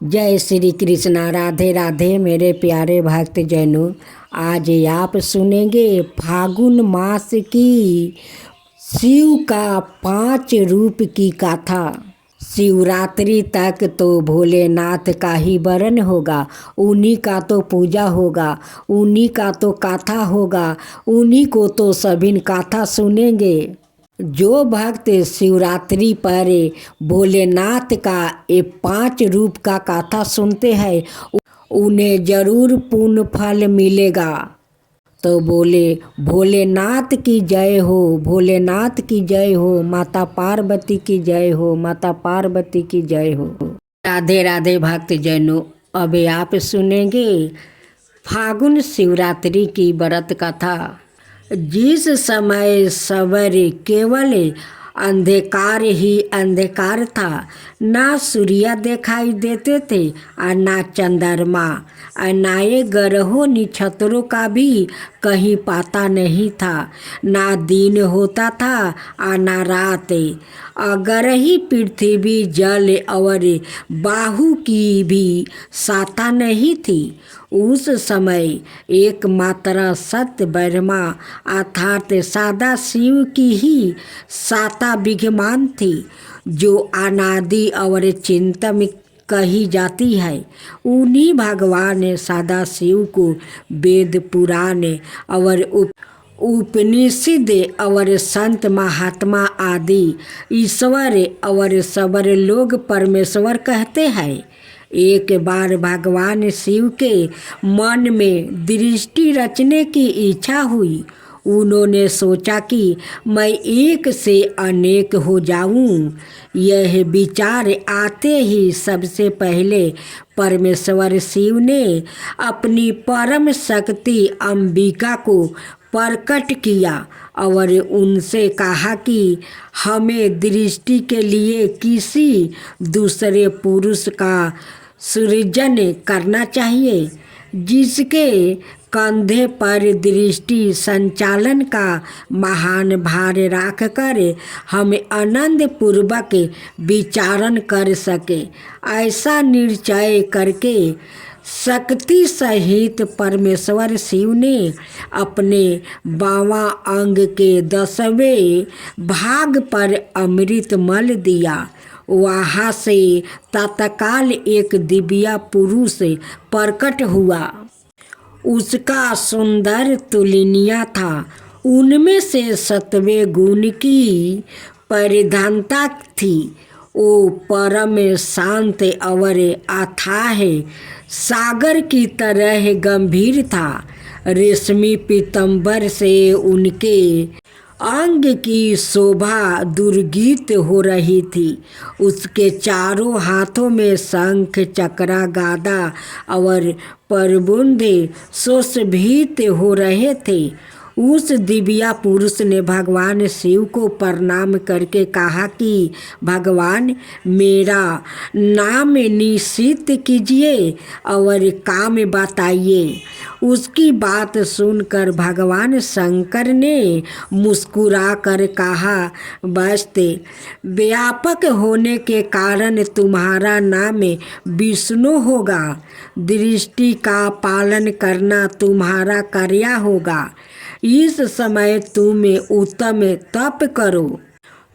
जय श्री कृष्णा। राधे राधे मेरे प्यारे भक्त जनों। आज आप सुनेंगे फागुन मास की शिव का 5 रूप की गाथा। शिवरात्रि तक तो भोलेनाथ का ही वरण होगा, उन्हीं का तो पूजा होगा, उन्हीं का तो गाथा होगा, उन्हीं को तो सभी गाथा सुनेंगे। जो भक्त शिवरात्रि पर भोलेनाथ का ये 5 रूप का गाथा सुनते हैं उन्हें जरूर पुण्य फल मिलेगा। तो बोले भोलेनाथ की जय हो, भोलेनाथ की जय हो, माता पार्वती की जय हो, माता पार्वती की जय हो। राधे राधे भक्त जनों। अब आप सुनेंगे फागुन शिवरात्रि की व्रत कथा। जिस समय सवेरे केवल अंधकार ही अंधकार था, ना सूर्य दिखाई देते थे और ना चंद्रमा, और ना ये ग्रहों नक्षत्रों का भी कहीं पता नहीं था। ना दिन होता था और ना रात। अगर ही पृथ्वी जल और बाहु की भी साता नहीं थी। उस समय एकमात्र सत्य ब्रह्मा अर्थात सादा शिव की ही साता विद्यमान थी, जो अनादि और चिंतन कही जाती है। उन्हीं भगवान सादा शिव को वेद पुराण और उपनिषद और संत महात्मा आदि ईश्वर और सबर लोग परमेश्वर कहते हैं। एक बार भगवान शिव के मन में दृष्टि रचने की इच्छा हुई। उन्होंने सोचा कि मैं एक से अनेक हो जाऊं। यह विचार आते ही सबसे पहले परमेश्वर शिव ने अपनी परम शक्ति अंबिका को प्रकट किया और उनसे कहा कि हमें दृष्टि के लिए किसी दूसरे पुरुष का सृजन करना चाहिए, जिसके कंधे पर दृष्टि संचालन का महान भार रखकर हम आनंद पूर्वक विचारण कर सके। ऐसा निश्चय करके शक्ति सहित परमेश्वर शिव ने अपने बावां अंग के 10वें भाग पर अमृत मल दिया। वहाँ से तत्काल एक दिव्य पुरुष प्रकट हुआ। उसका सुंदर तुलनिया था। उनमें से 7वें गुण की परिधानता थी। वो परम शांत और अथाह सागर की तरह गंभीर था। रेशमी पीतांबर से उनके अंग की शोभा दुर्गीत हो रही थी। उसके चारों हाथों में शंख चक्रा गादा और परबुंद सुशोभित हो रहे थे। उस दिव्या पुरुष ने भगवान शिव को प्रणाम करके कहा कि भगवान, मेरा नाम निश्चित कीजिए और काम बताइए। उसकी बात सुनकर भगवान शंकर ने मुस्कुरा कर कहा, बस्ते व्यापक होने के कारण तुम्हारा नाम विष्णु होगा। दृष्टि का पालन करना तुम्हारा कार्य होगा। इस समय तुम उत्तम तप करो।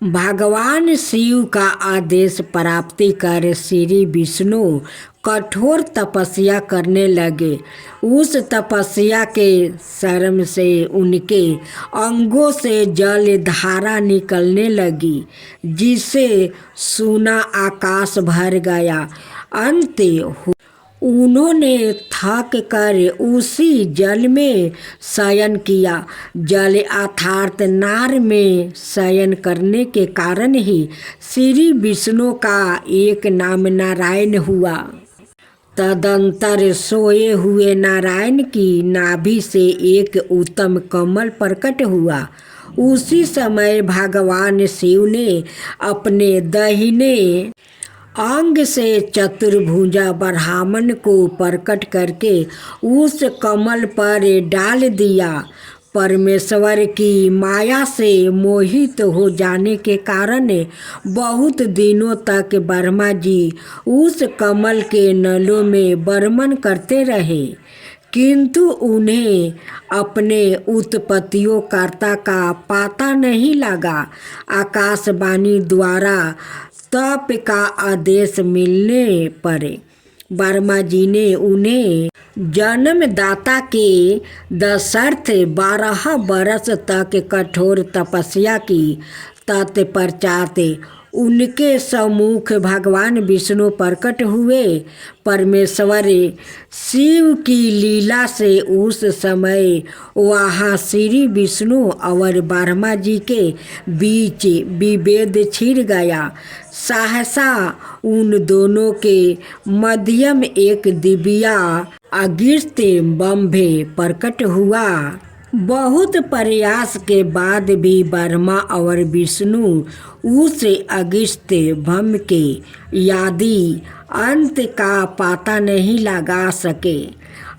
भगवान शिव का आदेश प्राप्ति कर श्री विष्णु कठोर तपस्या करने लगे। उस तपस्या के श्रम से उनके अंगों से जल धारा निकलने लगी, जिससे सूना आकाश भर गया। अंत उन्होंने थक कर उसी जल में शयन किया। जल अर्थात नार में शयन करने के कारण ही श्री विष्णु का एक नाम नारायण हुआ। तदंतर सोए हुए नारायण की नाभि से एक उत्तम कमल प्रकट हुआ। उसी समय भगवान शिव ने अपने दाहिने अंग से चतुर्भुजा ब्राह्मण को प्रकट करके उस कमल पर डाल दिया। परमेश्वर की माया से मोहित हो जाने के कारण बहुत दिनों तक ब्रह्मा जी उस कमल के नलों में बर्मन करते रहे, किंतु उन्हें अपने उत्पत्तियों कर्ता का पता नहीं लगा। आकाशवाणी द्वारा तप का आदेश मिलने पर वर्मा जी ने उन्हें जन्मदाता के दशर्थ 12 बरस तक कठोर तपस्या की। तत्पश्चात उनके सम्मुख भगवान विष्णु प्रकट हुए। परमेश्वर शिव की लीला से उस समय वहाँ श्री विष्णु और ब्रह्मा जी के बीच विभेद छिड़ गया। सहसा उन दोनों के मध्यम एक दिव्या अगस्त्य बंभे प्रकट हुआ। बहुत प्रयास के बाद भी ब्रह्मा और विष्णु उस अगस्त्य बम के यादि अंत का पता नहीं लगा सके।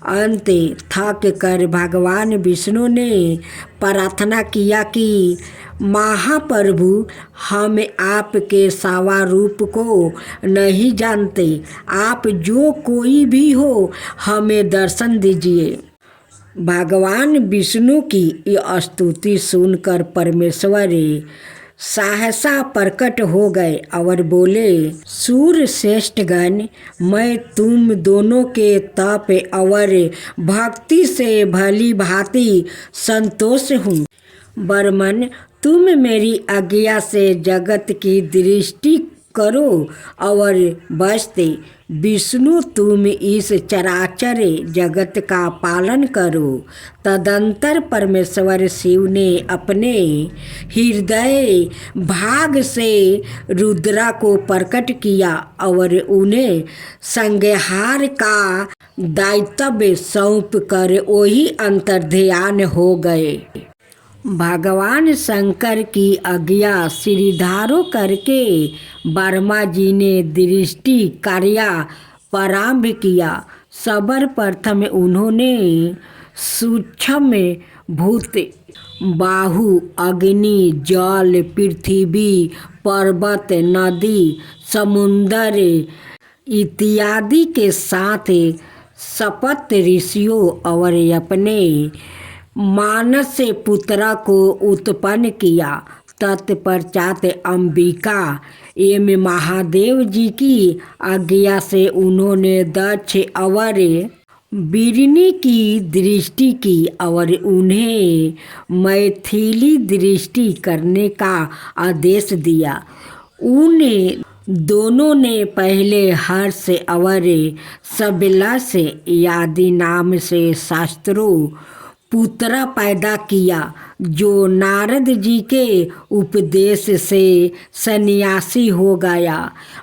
अंत थक कर भगवान विष्णु ने प्रार्थना किया कि महाप्रभु, हम आपके सावा रूप को नहीं जानते, आप जो कोई भी हो हमें दर्शन दीजिए। भगवान विष्णु की यह स्तुति सुनकर परमेश्वर सहसा प्रकट हो गए और बोले, सूर्य श्रेष्ठगण, मैं तुम दोनों के तप और भक्ति से भली भांति संतोष हूँ। बर्मन, तुम मेरी आज्ञा से जगत की दृष्टि करो और बस्ते विष्णु तुम इस चराचर जगत का पालन करो। तदंतर परमेश्वर शिव ने अपने हृदय भाग से रुद्रा को प्रकट किया और उन्हें संहार का दायित्व सौंप कर वही अंतर्ध्यान हो गए। भगवान शंकर की आज्ञा सिरधारो करके ब्रह्मा जी ने दृष्टि कार्य प्रारंभ किया। सर्वप्रथम उन्होंने सूक्ष्म भूत, बाहु, अग्नि, जल, पृथ्वी, पर्वत, नदी, समुद्र इत्यादि के साथ सप्त ऋषियों और अपने मानस पुत्र को उत्पन्न किया। तत्पश्चात अंबिका एवं महादेव जी की आज्ञा से उन्होंने दक्ष और बिरनी की दृष्टि की और उन्हें मैथिली दृष्टि करने का आदेश दिया। उन दोनों ने पहले हर्ष और सबिलस आदि नाम से शास्त्रों पुत्र पैदा किया, जो नारद जी के उपदेश से सन्यासी हो गया।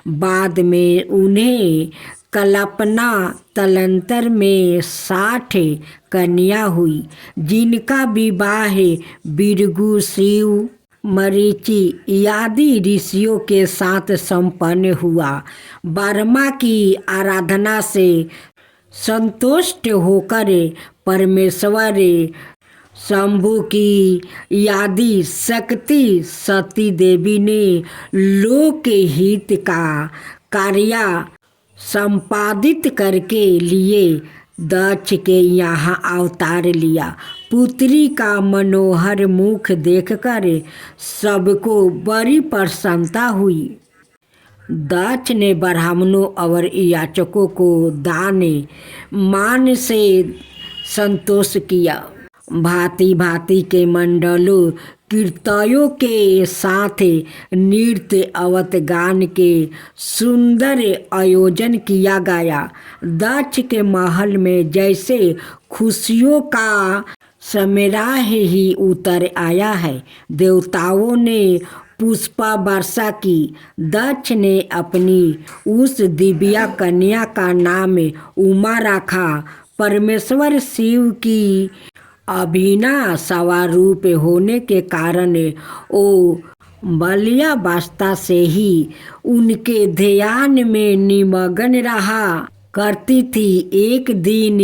बाद में उन्हें कल्पना तलंतर में 60 कन्या हुई, जिनका विवाह भृगु, शिव, मरीचि आदि ऋषियों के साथ संपन्न हुआ। ब्रह्मा की आराधना से संतुष्ट होकर परमेश्वर शंभु की आदि शक्ति सती देवी ने लोक हित का कार्य संपादित करके लिए दक्ष के यहाँ अवतार लिया। पुत्री का मनोहर मुख देखकर सबको बड़ी प्रसन्नता हुई। दक्ष ने ब्राह्मणों और याचकों को दान मान से संतोष किया। भांति भांति के मंडलों कीर्तनों के साथ नृत्य अवत गान के सुंदर आयोजन किया गया। दक्ष के महल में जैसे खुशियों का समारोह ही उतर आया है। देवताओं ने पुष्पा वर्षा की। दक्ष ने अपनी उस दिव्या कन्या का नाम उमा रखा। परमेश्वर शिव की अभिनव स्वरूप होने के कारण वो बाल्यावस्था से ही उनके ध्यान में निमग्न रहा। करती थी। एक दिन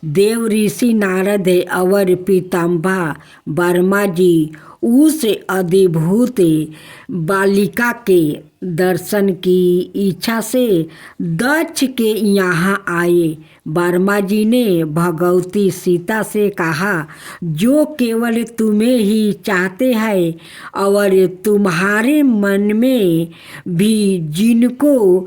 देव ऋषि नारद और पीताम्बा वर्मा जी उस अद्भुत बालिका के दर्शन की इच्छा से दक्ष के यहाँ आए। वर्मा जी ने भगवती सीता से कहा, जो केवल तुम्हें ही चाहते हैं और तुम्हारे मन में भी जिनको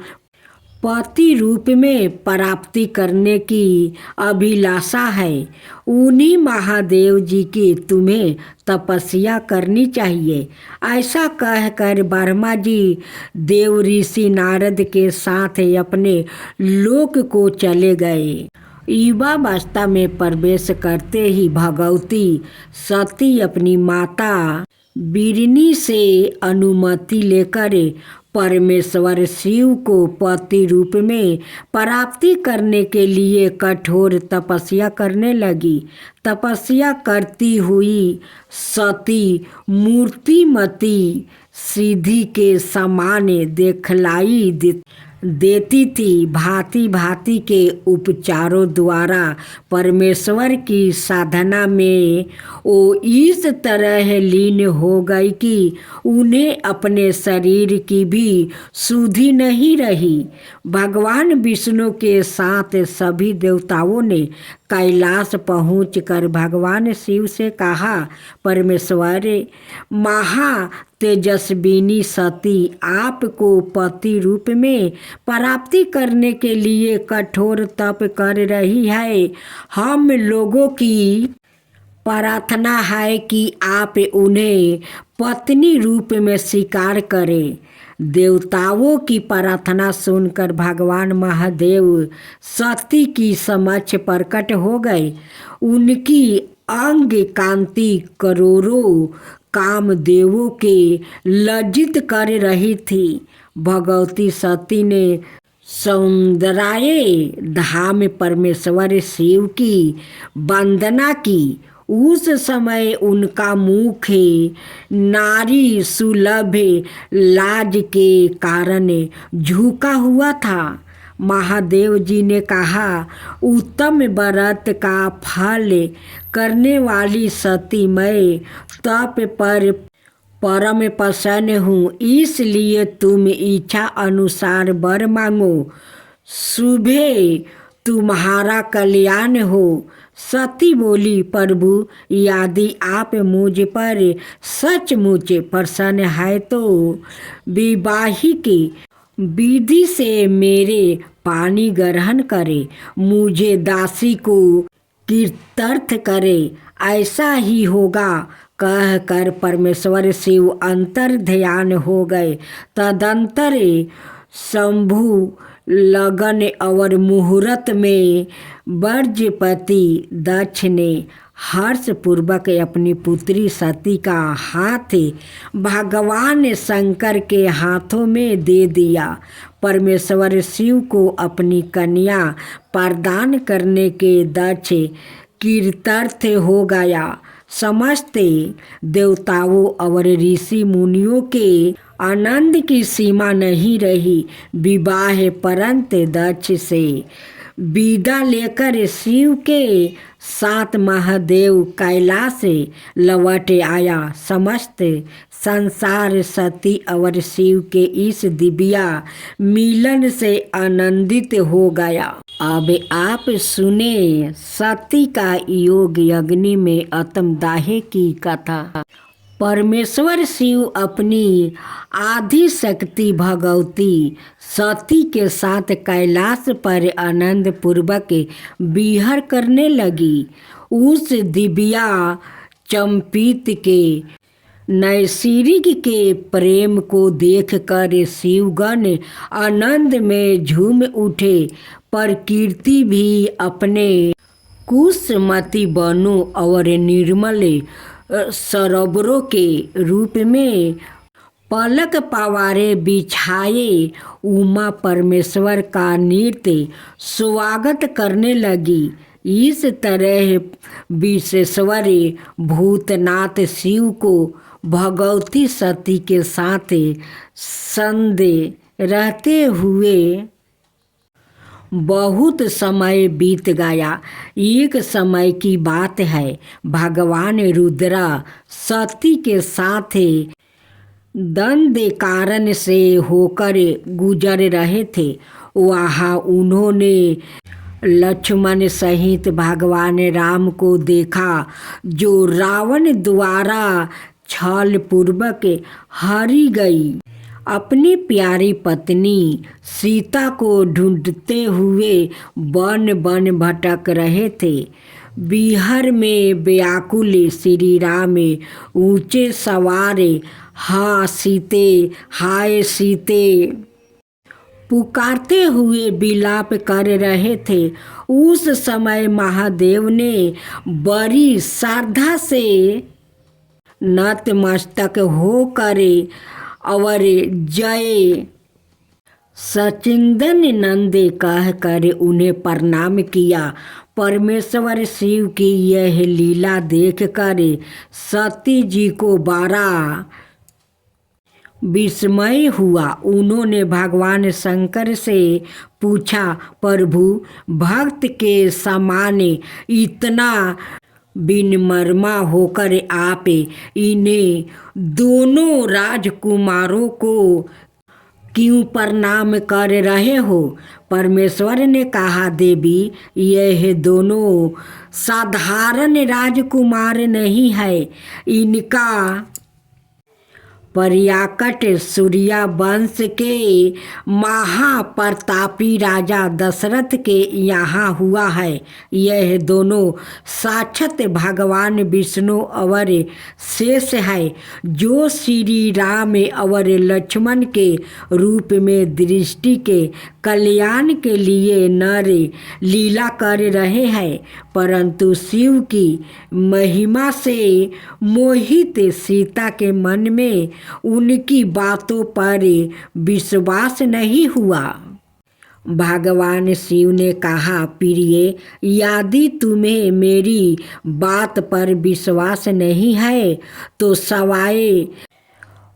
पति रूप में प्राप्ति करने की अभिलाषा है, उन्हीं महादेव जी की तुम्हें तपस्या करनी चाहिए। ऐसा कहकर वर्मा जी देव ऋषि नारद के साथ अपने लोक को चले गए। युवावस्था में प्रवेश करते ही भगवती सती अपनी माता बिरनी से अनुमति लेकर परमेश्वर शिव को पति रूप में प्राप्ति करने के लिए कठोर तपस्या करने लगी। तपस्या करती हुई सती मूर्तिमती सिद्धि के समान दिखलाई देती थी। भांति भांति के उपचारों द्वारा परमेश्वर की साधना में वो इस तरह लीन हो गई कि उन्हें अपने शरीर की भी सुधि नहीं रही। भगवान विष्णु के साथ सभी देवताओं ने कैलाश पहुंचकर भगवान शिव से कहा, परमेश्वर महा तेजस्विनी सती आपको पति रूप में प्राप्ति करने के लिए कठोर तप कर रही है। हम लोगों की प्रार्थना है कि आप उन्हें पत्नी रूप में स्वीकार करें। देवताओं की प्रार्थना सुनकर भगवान महादेव सती की समक्ष प्रकट हो गए। उनकी अंग कांति करोड़ों कामदेवों के लज्जित कर रही थी। भगवती सती ने सौंदर्य धाम परमेश्वर शिव की वंदना की। उस समय उनका मुख नारी सुलभ लाज के कारण झुका हुआ था। महादेव जी ने कहा, उत्तम व्रत का फल करने वाली सती मैं तप पर परम प्रसन्न हूँ, इसलिए तुम इच्छा अनुसार वर मांगो, शुभे तुम्हारा कल्याण हो। सती बोली, प्रभु यदि आप मुझ पर सचमुच प्रसन्न है तो विवाहिक विधि से मेरे पानी ग्रहण करे, मुझे दासी को कृतार्थ करे, ऐसा ही होगा। कहकर परमेश्वर शिव अंतर ध्यान हो गए। तदंतर शंभु लगन और मुहूर्त में वर्जपति दक्ष ने हर्षपूर्वक अपनी पुत्री सती का हाथ भगवान शंकर के हाथों में दे दिया। परमेश्वर शिव को अपनी कन्या प्रदान करने के दक्ष कृतार्थ हो गया। समस्त देवताओं और ऋषि मुनियों के आनंद की सीमा नहीं रही। विवाह परंत दक्ष से विदा लेकर शिव के साथ महादेव कैलाश लौट आया। समस्त संसार सती और शिव के इस दिव्या मिलन से आनंदित हो गया। अब आप सुने सती का योग अग्नि में आत्मदाह की कथा। परमेश्वर शिव अपनी आदि शक्ति भगवती सती के साथ कैलाश पर आनंद पूर्वक विहार करने लगी। उस दिव्या चंपित के नैसर्गिक के प्रेम को देखकर शिवगण आनंद में झूम उठे। प्रकृति भी अपने कुसुमती बनों और निर्मल सरोवरों के रूप में पलक पवारे बिछाए उमा परमेश्वर का नृत्य स्वागत करने लगी। इस तरह विश्वेश्वर भूतनाथ शिव को भगवती सती के साथ संग रहते हुए बहुत समय बीत गया। एक समय की बात है, भगवान रुद्र सती के साथ दंड कारण से होकर गुजर रहे थे। वहाँ उन्होंने लक्ष्मण सहित भगवान राम को देखा, जो रावण द्वारा छल पूर्वक हरी गई। अपनी प्यारी पत्नी सीता को ढूंढते हुए वन वन भटक रहे थे। बिहार में व्याकुल श्री राम ऊंचे सवार हाय सीते पुकारते हुए विलाप कर रहे थे। उस समय महादेव ने बड़ी श्रद्धा से नतमस्तक होकर और जय सचिंदन नंदे कहकर उन्हें प्रणाम किया। परमेश्वर शिव की यह लीला देखकर सती जी को बड़ा विस्मय हुआ। उन्होंने भगवान शंकर से पूछा, प्रभु, भक्त के समान इतना विनम्र होकर आप इन्हें दोनों राजकुमारों को क्यों प्रणाम कर रहे हो? परमेश्वर ने कहा, देवी, यह दोनों साधारण राजकुमार नहीं है। इनका पर्याकट सूर्या वंश के महाप्रतापी राजा दशरथ के यहाँ हुआ है। यह दोनों साक्षात भगवान विष्णु और शेष है, जो श्री राम और लक्ष्मण के रूप में दृष्टि के कल्याण के लिए नर लीला कर रहे हैं। परंतु शिव की महिमा से मोहित सीता के मन में उनकी बातों पर विश्वास नहीं हुआ। भगवान शिव ने कहा, प्रिय, यदि तुम्हें मेरी बात पर विश्वास नहीं है तो सवाए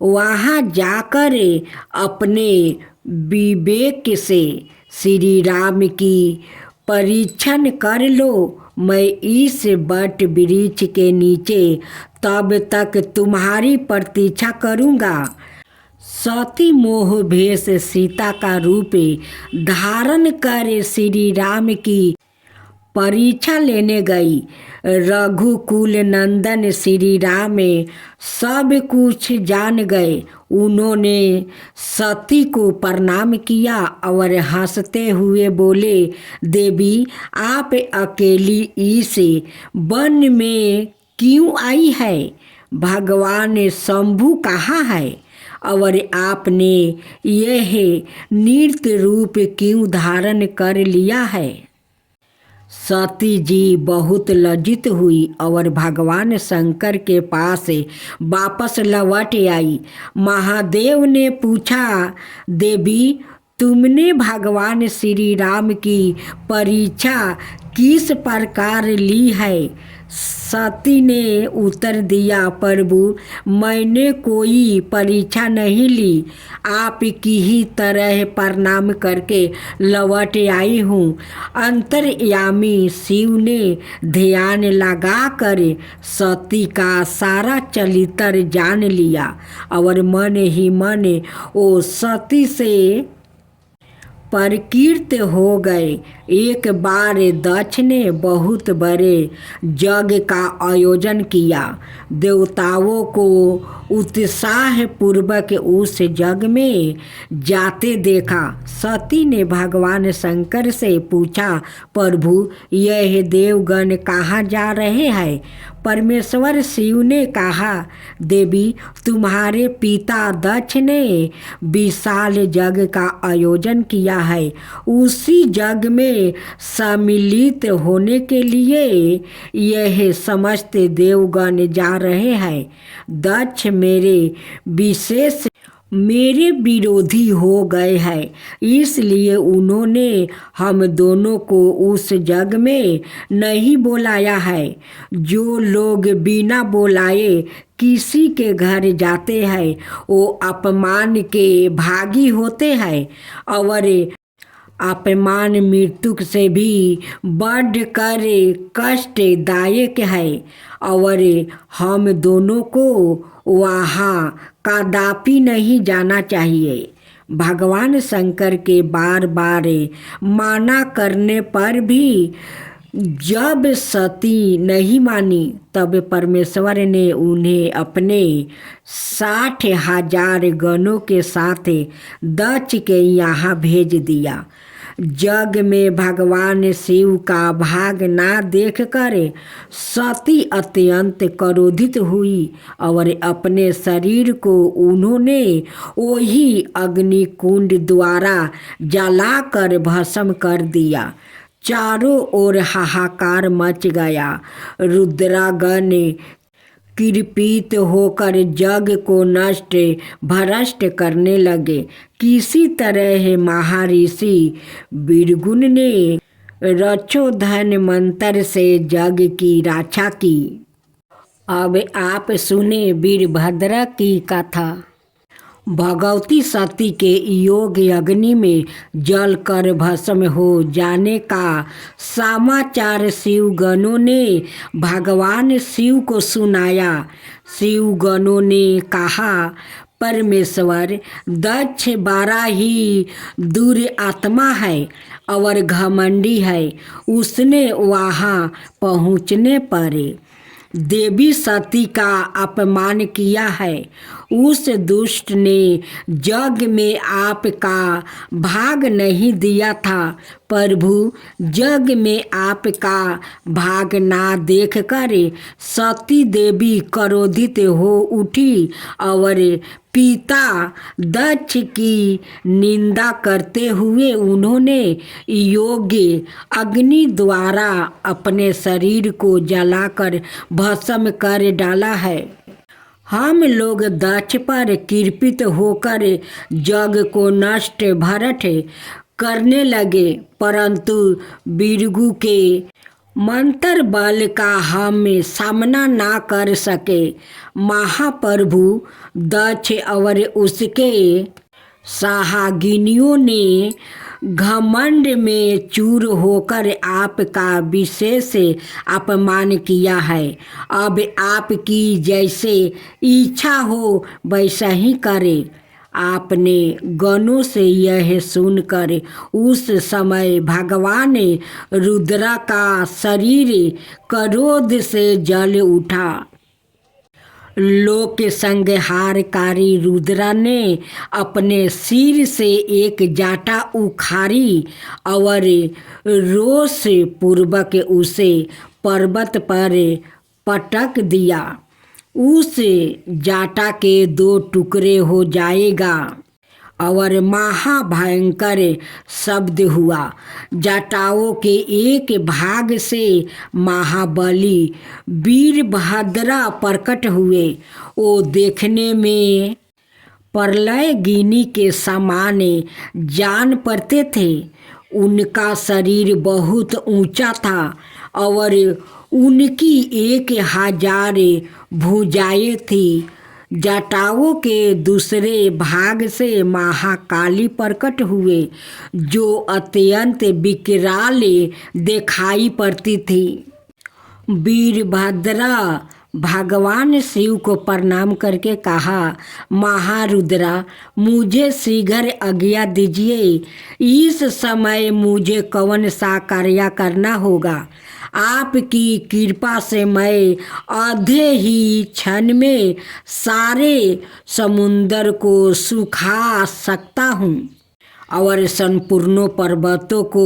वहाँ जाकर अपने विवेक से श्री राम की परीक्षण कर लो। मैं इस वट वृक्ष के नीचे तब तक तुम्हारी प्रतीक्षा करूँगा। सती मोह भेष सीता का रूप धारण कर श्री राम की परीक्षा लेने गई। रघुकुल नंदन श्री राम सब कुछ जान गए। उन्होंने सती को प्रणाम किया और हंसते हुए बोले, देवी, आप अकेली इस वन में क्यों आई है? भगवान शंभु कहाँ है और आपने यह नृत्य रूप क्यों धारण कर लिया है? सती जी बहुत लज्जित हुई और भगवान शंकर के पास वापस लौट आई। महादेव ने पूछा, देवी, तुमने भगवान श्री राम की परीक्षा किस प्रकार ली है? सती ने उत्तर दिया, प्रभु, मैंने कोई परीक्षा नहीं ली, आप की ही तरह प्रणाम करके लौट आई हूँ। अंतर्यामी शिव ने ध्यान लगाकर सती का सारा चरित्र जान लिया और मन ही मन वो सती से प्रकृत हो गए। एक बार दक्ष ने बहुत बड़े यज्ञ का आयोजन किया। देवताओं को उत्साह पूर्वक उस यज्ञ में जाते देखा। सती ने भगवान शंकर से पूछा, प्रभु, यह देवगण कहाँ जा रहे हैं? परमेश्वर शिव ने कहा, देवी, तुम्हारे पिता दक्ष ने विशाल यज्ञ का आयोजन किया है। उसी यज्ञ में सम्मिलित होने के लिए यह समस्त देवगण जा रहे हैं। दक्ष मेरे विरोधी हो गए हैं, इसलिए उन्होंने हम दोनों को उस यज्ञ में नहीं बुलाया है। जो लोग बिना बुलाए किसी के घर जाते हैं वो अपमान के भागी होते हैं और अपमान मृत्यु से भी बढ़कर कष्टदायक है और हम दोनों को वहाँ कदापि नहीं जाना चाहिए। भगवान शंकर के बार बार माना करने पर भी जब सती नहीं मानी तब परमेश्वर ने उन्हें अपने 60,000 गणों के साथ दक्ष के यहाँ भेज दिया। जग में भगवान शिव का भाग ना देखकर सती अत्यंत क्रोधित हुई और अपने शरीर को उन्होंने वही अग्निकुंड द्वारा जलाकर भस्म कर दिया। चारों ओर हाहाकार मच गया। रुद्रागण कृपित होकर जग को नष्ट भ्रष्ट करने लगे। किसी तरह महर्षि भृगु ने रक्षोधन मंत्र से जग की रक्षा की। अब आप सुने वीरभद्र की कथा। भगवती सती के योग अग्नि में जलकर भस्म हो जाने का समाचार शिवगणों ने भगवान शिव को सुनाया। शिवगणों ने कहा, परमेश्वर दक्ष बड़ा ही दुरात्मा है और घमंडी है। उसने वहाँ पहुँचने पर देवी सती का अपमान किया है। उस दुष्ट ने जग में आपका भाग नहीं दिया था। प्रभु, जग में आपका भाग ना देखकर सती देवी क्रोधित हो उठी और पिता दक्ष की निंदा करते हुए उन्होंने योग्य अग्नि द्वारा अपने शरीर को जलाकर भस्म कर डाला है। हम लोग दक्ष पर कृपित होकर जग को नष्ट भरट करने लगे, परंतु भृगु के मंत्र बल का हम सामना ना कर सके। महाप्रभु दक्ष और उसके सहागिनियों ने घमंड में चूर होकर आपका विशेष अपमान किया है। अब आपकी जैसे इच्छा हो वैसा ही करे। आपने गणों से यह सुनकर उस समय भगवान रुद्र का शरीर क्रोध से जल उठा। लोक संहारकारी रुद्र ने अपने सिर से एक जाटा उखाड़ी और रोष पूर्वक उसे पर्वत पर पटक दिया। उस जाटा के 2 टुकड़े हो जाएगा और महाभयंकर शब्द हुआ। जटाओं के एक भाग से महाबली वीरभद्र प्रकट हुए। वो देखने में प्रलय गिनी के समान जान पड़ते थे। उनका शरीर बहुत ऊंचा था और उनकी 1000 भुजाएं थी। जटाओं के दूसरे भाग से महाकाली प्रकट हुए, जो अत्यंत विकराल दिखाई पड़ती थी। वीरभद्र भगवान शिव को प्रणाम करके कहा, महारुद्रा, मुझे शीघ्र आज्ञा दीजिए। इस समय मुझे कौन सा कार्य करना होगा? आपकी कृपा से मैं आधे ही क्षण में सारे समुंदर को सुखा सकता हूँ और संपूर्ण पर्वतों को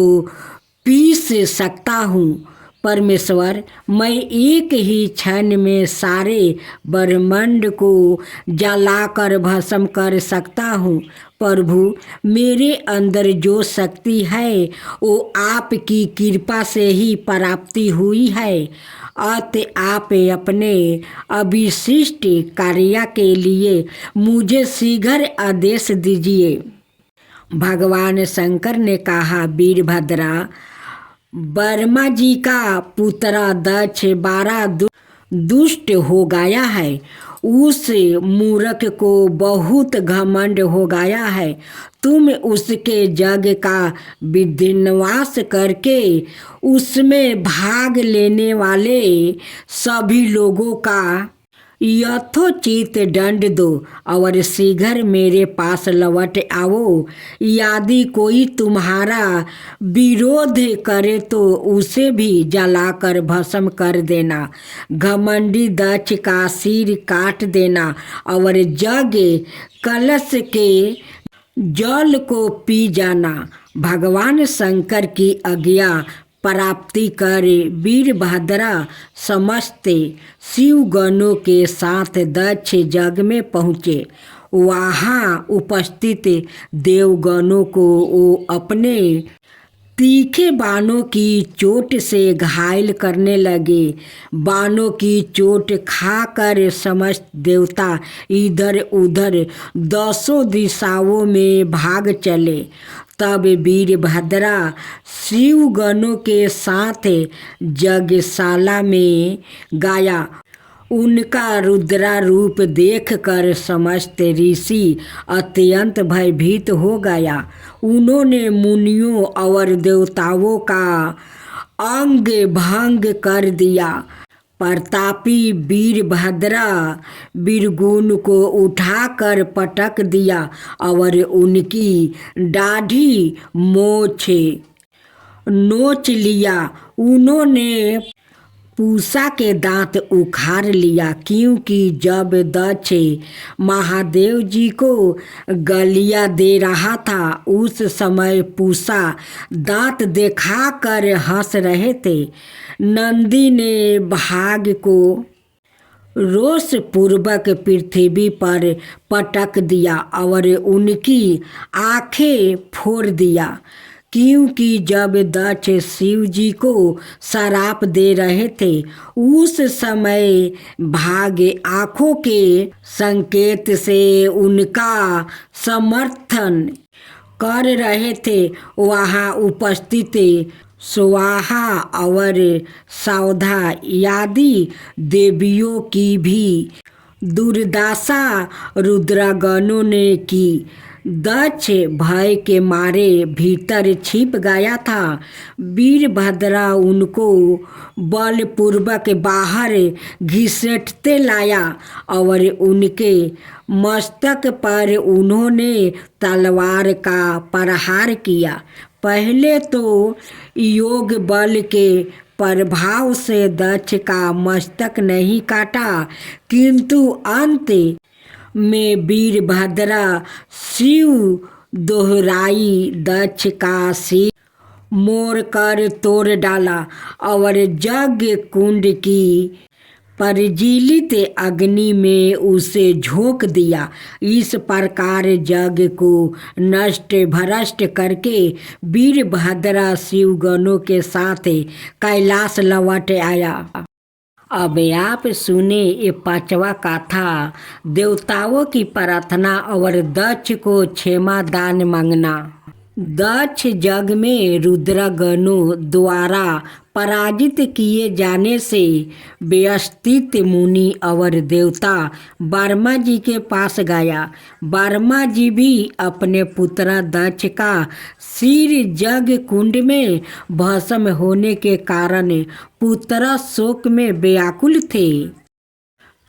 पीस सकता हूँ। परमेश्वर, मैं एक ही क्षण में सारे ब्रह्मांड को जलाकर भस्म कर सकता हूँ। प्रभु, मेरे अंदर जो शक्ति है वो आपकी कृपा से ही प्राप्ति हुई है। अतः आप अपने अविशिष्ट कार्य के लिए मुझे शीघ्र आदेश दीजिए। भगवान शंकर ने कहा, वीरभद्रा, ब्रह्मा जी का पुत्र दक्ष 12 दुष्ट हो गया है। उस मूर्ख को बहुत घमंड हो गया है। तुम उसके जग का विधिन्यास करके उसमें भाग लेने वाले सभी लोगों का यथोचित दंड दो और शीघ्र मेरे पास लौट आओ। यदि कोई तुम्हारा विरोध करे तो उसे भी जलाकर भस्म कर देना। घमंडी दक्ष का सिर काट देना और जग कलश के जल को पी जाना। भगवान शंकर की आज्ञा प्राप्ति कर वीरभद्रा समस्त शिवगणों के साथ दक्ष जग में पहुँचे। वहाँ उपस्थित देवगणों को वो अपने तीखे बाणों की चोट से घायल करने लगे। बाणों की चोट खाकर समस्त देवता इधर उधर 10 दिशाओं में भाग चले। तब वीरभद्रा शिवगणों के साथ यज्ञशाला में गया। उनका रुद्रा रूप देखकर समस्त ऋषि अत्यंत भयभीत हो गया। उन्होंने मुनियों और देवताओं का अंग भंग कर दिया। प्रतापी वीरभद्रा वीरगुण को उठाकर पटक दिया और उनकी दाढ़ी मोछ नोच लिया। उन्होंने पूषा के दांत उखाड़ लिया, क्योंकि जब दक्ष महादेव जी को गलिया दे रहा था उस समय पूषा दांत दिखाकर हंस रहे थे। नंदी ने भाग को रोष पूर्वक पृथ्वी पर पटक दिया और उनकी आंखें फोड़ दिया, क्योंकि जब दक्ष शिव जी को श्राप दे रहे थे उस समय भाग आँखों के संकेत से उनका समर्थन कर रहे थे। वहाँ उपस्थित स्वाहा और सौधा आदि देवियों की भी दुर्दशा रुद्रगणों ने की। दक्ष भय के मारे भीतर छिप गया था। वीरभद्रा उनको बलपूर्वक बाहर घसीटते लाया और उनके मस्तक पर उन्होंने तलवार का प्रहार किया। पहले तो योग बल के प्रभाव से दक्ष का मस्तक नहीं काटा, किंतु अंत में वीरभद्रा शिव दोहराई दक्ष का सिर मोड़ कर तोड़ डाला और यज्ञ कुंड की प्रज्वलित अग्नि में उसे झोंक दिया। इस प्रकार यज्ञ को नष्ट भ्रष्ट करके वीरभद्रा शिवगणों के साथ कैलाश लौट आया। अब आप सुने ये 5वां कथा, देवताओं की प्रार्थना और दक्ष को क्षमा दान मांगना। दक्ष जग में रुद्रगणों द्वारा पराजित किए जाने से व्यवस्थित मुनि और देवता ब्रह्मा जी के पास गया। ब्रह्मा जी भी अपने पुत्र दक्ष का सिर जग कुंड में भस्म होने के कारण पुत्र शोक में व्याकुल थे।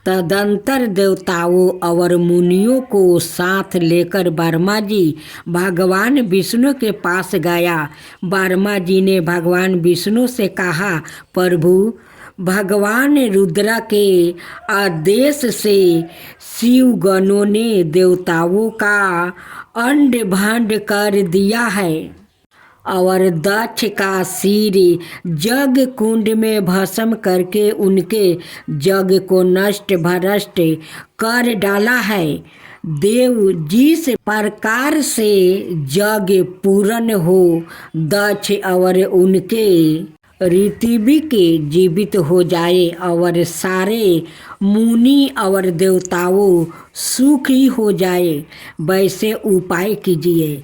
तदंतर देवताओं और मुनियों को साथ लेकर ब्रह्मा जी भगवान विष्णु के पास गया। ब्रह्मा जी ने भगवान विष्णु से कहा, प्रभु, भगवान रुद्र के आदेश से शिवगणों ने देवताओं का अंड भंड कर दिया है और दक्ष का सिर जग कुंड में भस्म करके उनके जग को नष्ट भ्रष्ट कर डाला है। देव जिस प्रकार से जग पूर्ण हो, दक्ष और उनके ऋत्विक जीवित हो जाए और सारे मुनि और देवताओं सुखी हो जाए, वैसे उपाय कीजिए।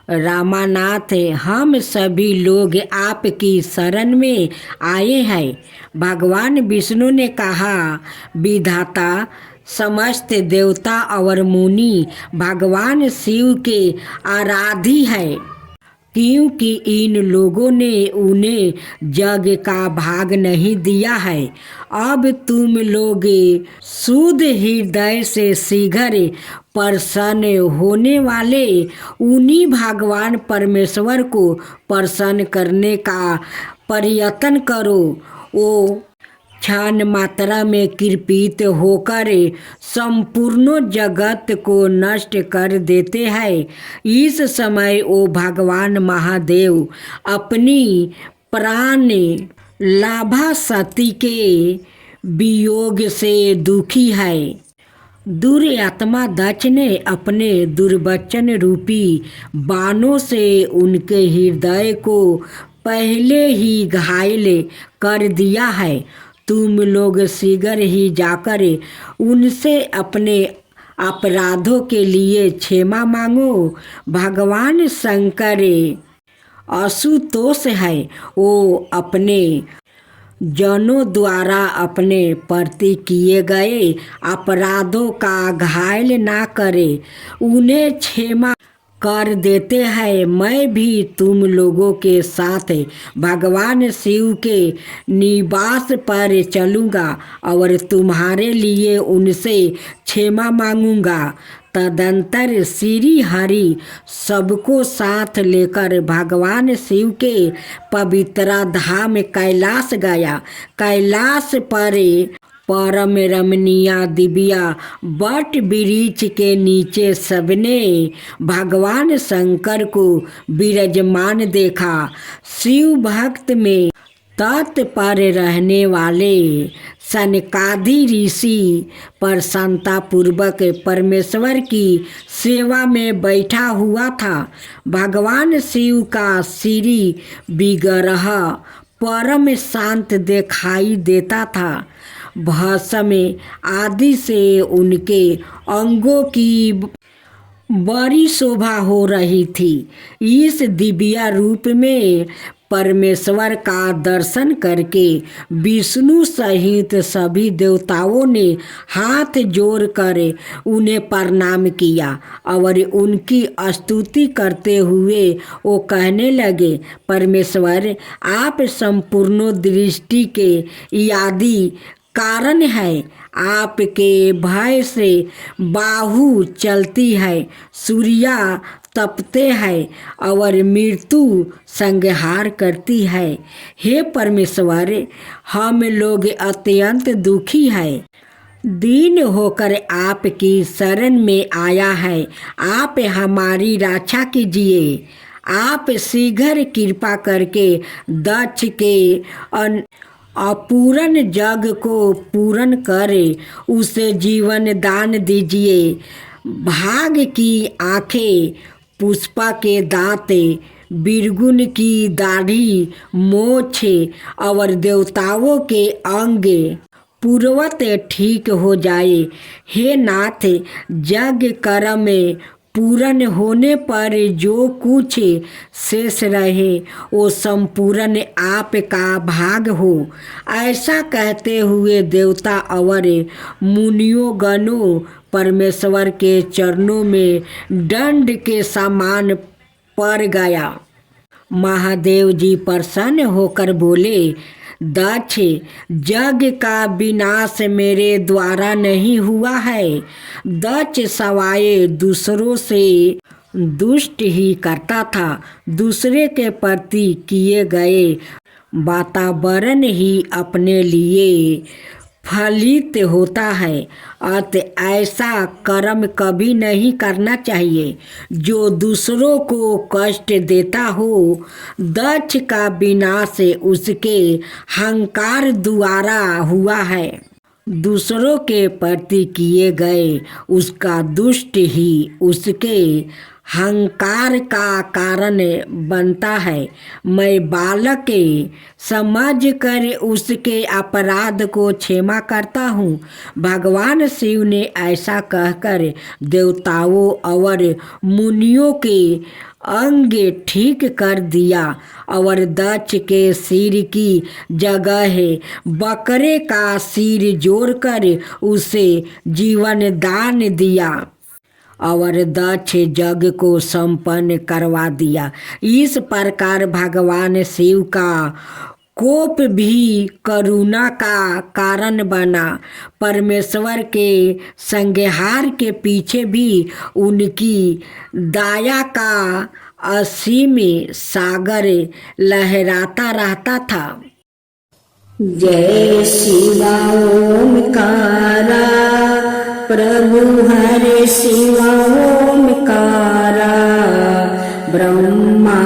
रामानाथ, हम सभी लोग आपकी शरण में आए हैं। भगवान विष्णु ने कहा, विधाता, समस्त देवता और मुनि भगवान शिव के आराधी है, क्योंकि इन लोगों ने उन्हें जग का भाग नहीं दिया है। अब तुम लोग शुद्ध हृदय से शीघ्र प्रसन्न होने वाले उन्हीं भगवान परमेश्वर को प्रसन्न करने का प्रयत्न करो। वो क्षण मात्रा में कृपित होकर संपूर्ण जगत को नष्ट कर देते हैं। इस समय वो भगवान महादेव अपनी प्राण लाभा सती के वियोग से दुखी है। दुरात्मा दक्ष ने अपने दुर्वचन रूपी बाणों से उनके हृदय को पहले ही घायल कर दिया है। तुम लोग शीघ्र ही जाकर उनसे अपने अपराधों के लिए क्षमा मांगो। भगवान शंकर आशुतोष है, वो अपने जनों द्वारा अपने प्रति किए गए अपराधों का घायल ना करे, उन्हें क्षमा कर देते हैं। मैं भी तुम लोगों के साथ भगवान शिव के निवास पर चलूँगा और तुम्हारे लिए उनसे क्षमा मांगूंगा। तदंतर श्री हरि सबको साथ लेकर भगवान शिव के पवित्र धाम कैलाश गया। कैलाश पर परम रमणीय दिव्या वट वृक्ष के नीचे सबने भगवान शंकर को विराजमान देखा। शिव भक्त में तत्पर रहने वाले सनकादि ऋषि प्रसन्नता पूर्वक परमेश्वर की सेवा में बैठा हुआ था। भगवान शिव का श्री विग्रह परम शांत दिखाई देता था। भस्म आदि से उनके अंगों की बड़ी शोभा हो रही थी। इस दिव्य रूप में परमेश्वर का दर्शन करके विष्णु सहित सभी देवताओं ने हाथ जोड़कर उन्हें प्रणाम किया और उनकी स्तुति करते हुए वो कहने लगे, परमेश्वर आप संपूर्ण दृष्टि के आदि कारण है। आपके भय से बाहु चलती है, सूर्या तपते हैं और मृत्यु संहार करती है। हे परमेश्वर, हम लोग अत्यंत दुखी हैं। दीन होकर आपकी शरण में आया है, आप हमारी रक्षा कीजिए। आप शीघ्र कृपा करके दक्ष के अपूर्ण जग को पूर्ण करे, उसे जीवन दान दीजिए। भाग की आंखें, पुष्पा के दांत, बिरगुन की दाढ़ी, मोछ और देवताओं के अंग पूर्वत ठीक हो जाए। हे नाथ, यज्ञ कर्म पूर्ण होने पर जो कुछ शेष रहे वो संपूर्ण आपका भाग हो। ऐसा कहते हुए देवता और मुनियों गणों परमेश्वर के चरणों में दंड के समान पड़ गया। महादेव जी प्रसन्न होकर बोले, दक्ष, यज्ञ का विनाश मेरे द्वारा नहीं हुआ है। दक्ष सवाए दूसरों से दुष्ट ही करता था। दूसरे के प्रति किए गए वातावरण ही अपने लिए फलित होता है। अतः ऐसा कर्म कभी नहीं करना चाहिए जो दूसरों को कष्ट देता हो। दक्ष का विनाश उसके अहंकार द्वारा हुआ है। दूसरों के प्रति किए गए उसका दुष्ट ही उसके अहंकार का कारण बनता है। मैं बालक के समझ कर उसके अपराध को क्षमा करता हूँ। भगवान शिव ने ऐसा कहकर देवताओं और मुनियों के अंग ठीक कर दिया और दक्ष के सिर की जगह बकरे का सिर जोड़कर उसे जीवन दान दिया और दक्ष यज्ञ को संपन्न करवा दिया। इस प्रकार भगवान शिव का कोप भी करुणा का कारण बना। परमेश्वर के संहार के पीछे भी उनकी दया का असीम सागर लहराता रहता था। जय शिवा ओमकारा प्रभु हरे शिवा ओमकारा ब्रह्मा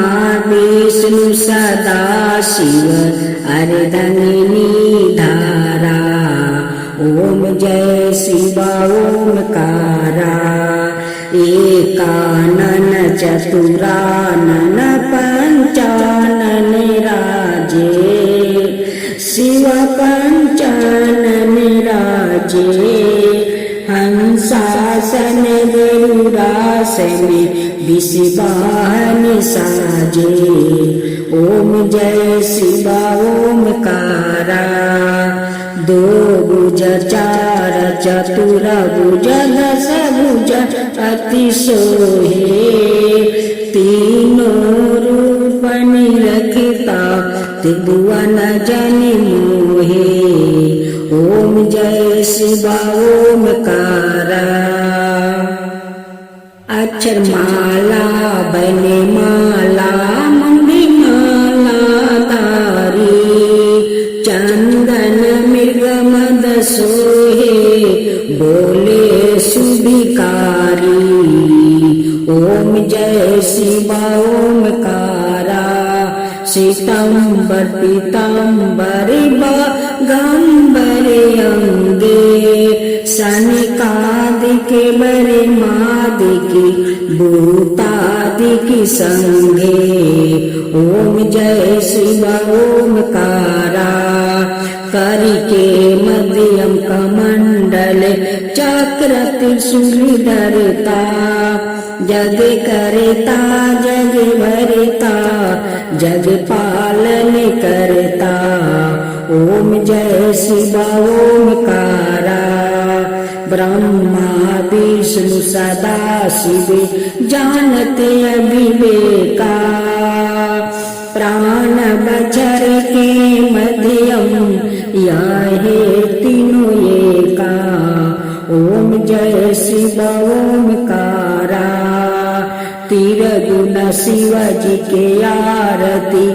विष्णु सदा शिव अर्धंगिनी धारा। ओम जय शिवा ओमकारा एकानन चतुरानन पंचानन राजे शिव पंचानन राजे हंसासन गरुड़ासन विषवाहन साजे। ओम जय शिवा ओमकारा दो भुज चार चतुर भुज दस भुज अति सोहे तीनों रूप निरखता त्रिभुवन जन मोहे। ओम जय शिवा ओमकारा अक्षर माला बने माला मुंडी माला तारी चंदन मृग मद सोहे बोले सुभिकारी। ओम जय शिवा ओमकारा श्वेतांबर पीतांबर गंबर अंगे सनिकादिके बरे मादिकी भूतादिकी संगे। ओम जय शिवा ओमकारा करिके मध्यम कमंडल चक्र त्रिशूल धरता जग करता जग भरता जग पालन करता। ओम जय शिवा ओमकारा ब्रह्मा विष्णु सदा शिव जानते अविवेका प्राण बचर के मध्यम यह तीनों एका। ओम जय शिवा ओमकारा तीर गुण शिव जी के आरती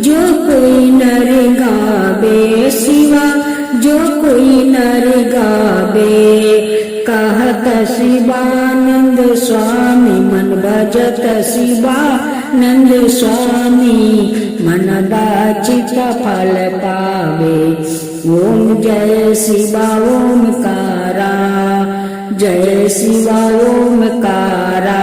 जो कोई नर गावे शिवा जो कोई नर गावे। कहत शिवानंद स्वामी मन भजत शिवानंद स्वामी मन बाचित फल पावे। ओम जय शिवा ओमकारा जय शिवा ओमकारा।